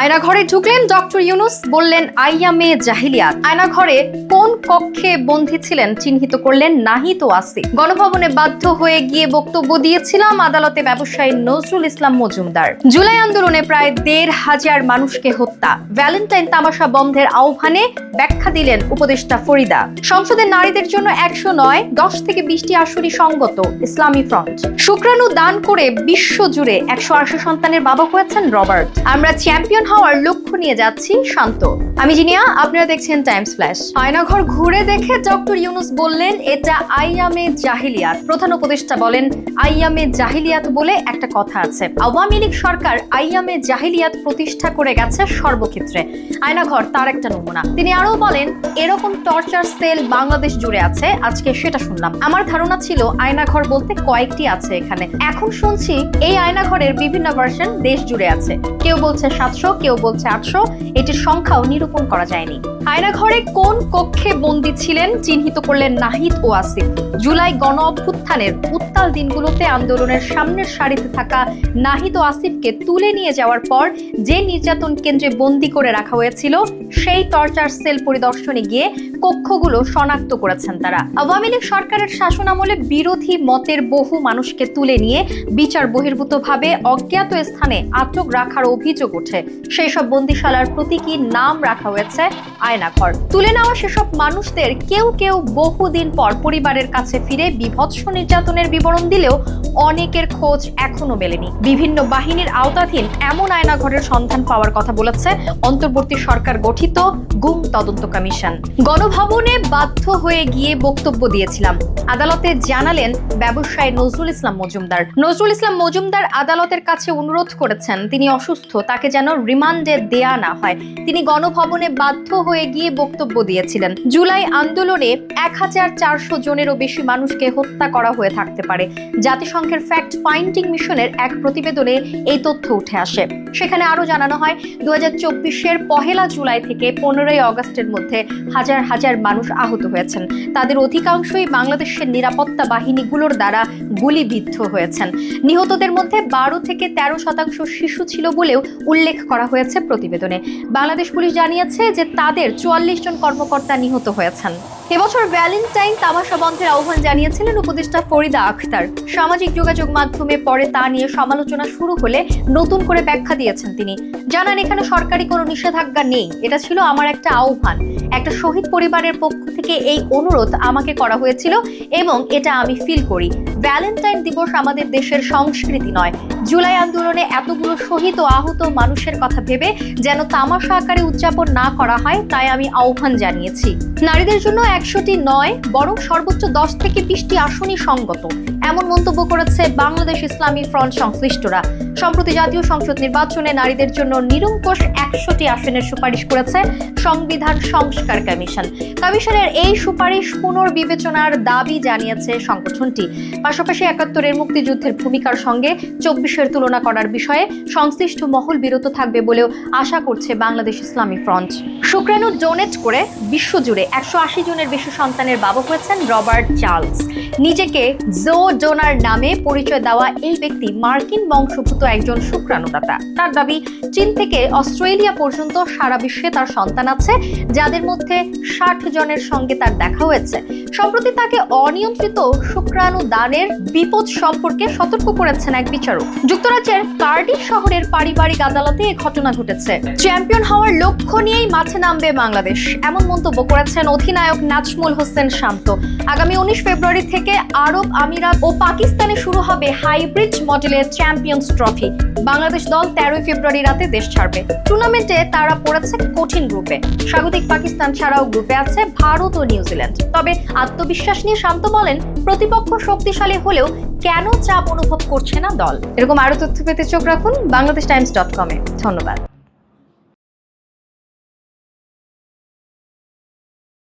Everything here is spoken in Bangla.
আয়নাঘরে ঢুকলেন ডক্টর ইউনুস, বললেন আইয়ামে জাহিলিয়াত। আয়নাঘরে কোন কক্ষে বন্দী ছিলেন চিহ্নিত করলেন নাহিদ ও আসিফ। গণভবনে বাধ্য হয়ে গিয়ে বক্তব্য দিয়েছিলাম, আদালতে ব্যবসায়ী নজরুল ইসলাম মজুমদার। জুলাই আন্দোলনে প্রায় ১,৫০০ মানুষকে হত্যা। ভ্যালেন্টাইন তামাশা বন্ধের আহ্বানে ব্যাখ্যা দিলেন উপদেষ্টা ফরিদা। সংসদের নারীদের জন্য ১০৯, ১০ থেকে ২০টি আসনই সঙ্গত ইসলামী ফ্রন্ট। শুক্রাণু দান করে বিশ্বজুড়ে ১৮০ সন্তানের বাবা হয়েছেন রবার্ট। আমরা চ্যাম্পিয়ন হওয়ার লক্ষ্য নিয়ে যাচ্ছি শান্ত। আমি জিনিয়া, আপনারা দেখছেন টাইমস ফ্ল্যাশ। আয়নাঘর ঘুরে দেখে ডক্টর ইউনুস বললেন এটা আইয়ামে জাহিলিয়াত। প্রধান উপদেষ্টা বলেন আইয়ামে জাহিলিয়াত বলে একটা কথা আছে। আওয়ামী লীগ সরকার আইয়ামে জাহিলিয়াত প্রতিষ্ঠা করে গেছে সর্বক্ষেত্রে। আয়নাঘর তার একটা নমুনা। তিনি আরো বলেন এরকম টর্চার সেল বাংলাদেশ জুড়ে আছে। আজকে সেটা শুনলাম। আমার ধারণা ছিল আয়নাঘর বলতে কয়েকটি আছে এখানে। এখন শুনছি এই আয়নাঘরের বিভিন্ন ভার্সন দেশ জুড়ে আছে। কেউ বলছে ৭০০, কেউ বলছে ৮০০। এটির সংখ্যাও নিরূপণ করা যায়নি। আয়নাঘরে কোন কক্ষে বন্দী ছিলেন চিহ্নিত করলেন নাহিদ ও আসিফ। জুলাই গণ অভ্যুত্থানের উত্তাল দিনগুলোতে আন্দোলনের সামনের সারিতে থাকা নাহিদ ও আসিফকে তুলে নিয়ে যাওয়ার পর যে নির্যাতন কেন্দ্রে বন্দী করে রাখা হয়েছিল, সেই টর্চার সেল পরিদর্শনে গিয়ে কক্ষগুলো শনাক্ত করেছেন তারা। আওয়ামী লীগ সরকারের শাসনামলে বিরোধী মতের বহু মানুষকে তুলে নিয়ে বিচার বহির্ভূতভাবে অজ্ঞাত স্থানে আটক রাখার অভিযোগ ওঠে। সেই সব বন্দিশালার প্রতীকী নাম রাখা হয়েছে আয়নাঘর। তুলে নেওয়া সেসব মানুষদের কেউ কেউ বহুদিন পর পরিবারের কাছে ফিরে বিভৎস নির্যাতনের বিবরণ দিলেও অনেকের খোঁজ এখনো মেলেনি। বিভিন্ন বাহিনীর আওতাধীন এমন আয়নাঘরের সন্ধান পাওয়ার কথা বলেছে অন্তর্বর্তী সরকার গঠিত গুম তদন্ত কমিশন। গণভবনে বাধ্য হয়ে গিয়ে বক্তব্য দিয়েছিলাম, আদালতে জানালেন ব্যবসায়ী নজরুল ইসলাম মজুমদার। নজরুল ইসলাম মজুমদার আদালতের কাছে অনুরোধ করেছেন তিনি অসুস্থ, তাকে যেন রিমান্ডে দেয়া না হয়। তিনি গণভবনে বাধ্য হয়ে গিয়ে বক্তব্য দিয়েছিলেন। জুলাই আন্দোলনে ১,৪০০ জনেরও বেশি মানুষকে হত্যা করা হয়ে থাকতে পারে। জাতিসংঘের ফ্যাক্ট ফাইন্ডিং মিশনের এক প্রতিবেদনে এই তথ্য উঠে আসে। সেখানে আরো জানানো হয় ২০২৪-এর ১ জুলাই থেকে ১৫ আগস্টের মধ্যে হাজার হাজার মানুষ আহত হয়েছেন। তাদের অধিকাংশই বাংলাদেশের নিরাপত্তা বাহিনীগুলোর দ্বারা গুলিবিদ্ধ হয়েছেন। নিহতদের মধ্যে ১২ থেকে ১৩% শিশু ছিল বলেও উল্লেখ করা হয়েছে প্রতিবেদনে। বাংলাদেশ পুলিশ জানিয়েছে যে তাদের ৪৪ জন কর্মকর্তা নিহত হয়েছেন। এবছর ভ্যালেন্টাইন তামাশা বন্ধের আহ্বান জানিয়েছিলেন উপদেষ্টা ফরিদা আখতার। সামাজিক যোগাযোগ মাধ্যমে পরে তা নিয়ে সমালোচনা শুরু হলে নতুন করে ব্যাখ্যা দিয়েছেন তিনি। জানান এখানে সরকারি কোনো নিষেধাজ্ঞা নেই, এটা ছিল আমার একটা আহ্বান। একটা শহীদ পরিবারের পক্ষ থেকে এই অনুরোধ আমাকে করা হয়েছিল এবং এটা আমি ফিল করি। ভ্যালেন্টাইন দিবস আমাদের দেশের সংস্কৃতি নয়। জুলাই আন্দোলনে এতগুলো শহীদ ও আহত মানুষের কথা ভেবে যেন তামাশা আকারে উদযাপন না করা হয়, তাই আমি আহ্বান জানিয়েছি। নারীদের জন্য ১০০টি নয়, বরং সর্বোচ্চ ১০ থেকে ২০টি আসনই সঙ্গত, এমন মন্তব্য করেছে বাংলাদেশ ইসলামী ফ্রন্ট সংশ্লিষ্টরা। সম্প্রতি জাতীয় সংসদ নির্বাচনে নারীদের জন্য নিরঙ্কুশ ১০০টি আসনের সুপারিশ করেছে সংবিধান সংস্কার কমিশন। কমিশনের এই সুপারিশ পুনর্বিবেচনার দাবি জানিয়েছে সংগঠনটি। পাশাপাশি ৭১-এর মুক্তিযুদ্ধের ভূমিকার সঙ্গে ২৪-এর তুলনা করার বিষয়ে সংশ্লিষ্ট মহল বিরত থাকবে বলেও আশা করছে বাংলাদেশ ইসলামী ফ্রন্ট। শুক্রাণু ডোনেট করে বিশ্বজুড়ে ১৮০ জনের বেশি সন্তানের বাবা হয়েছেন রবার্ট চার্লস। নিজেকে জো ডোনার নামে পরিচয় দেওয়া এই ব্যক্তি মার্কিন বংশোদ্ভূত একজন শুক্রাণুদাতা। তার দাবি চীন থেকে অস্ট্রেলিয়া পর্যন্ত সারা বিশ্বে তার সন্তান আছে, যাদের মধ্যে ৬০ জনের সঙ্গে তার দেখা হয়েছে। সম্প্রতি তাকে অনিয়ন্ত্রিত শুক্রাণু দানের বিপদ সম্পর্কে সতর্ক করেছেন এক বিচারক। যুক্তরাজ্যের কার্ডিফ শহরের পারিবারিক আদালতে এই ঘটনা ঘটেছে। চ্যাম্পিয়ন হওয়ার লক্ষ্য নিয়েই মাঠে নামবে বাংলাদেশ, এমন মন্তব্য করেছেন অধিনায়ক নাজমুল হোসেন শান্ত। আগামী ১৯ ফেব্রুয়ারি থেকে আরব আমিরাত ও পাকিস্তানে শুরু হবে হাইব্রিড মডেলের চ্যাম্পিয়ন্স ট্রফি। বাংলাদেশ দল ১৩ ফেব্রুয়ারি রাতে দেশ ছাড়বে। টুর্নামেন্টে তারা পড়েছে কঠিন গ্রুপে। স্বাগতিক পাকিস্তান ছাড়াও গ্রুপে আছে ভারত ও নিউজিল্যান্ড। তবে আত্মবিশ্বাস নিয়ে শান্ত বলেন প্রতিপক্ষ শক্তিশালী হলেও কেন চাপ অনুভব করছে না দল। এরকম আরো তথ্য পেতে চোখ রাখুন বাংলাদেশ টাইমস.com-এ। ধন্যবাদ।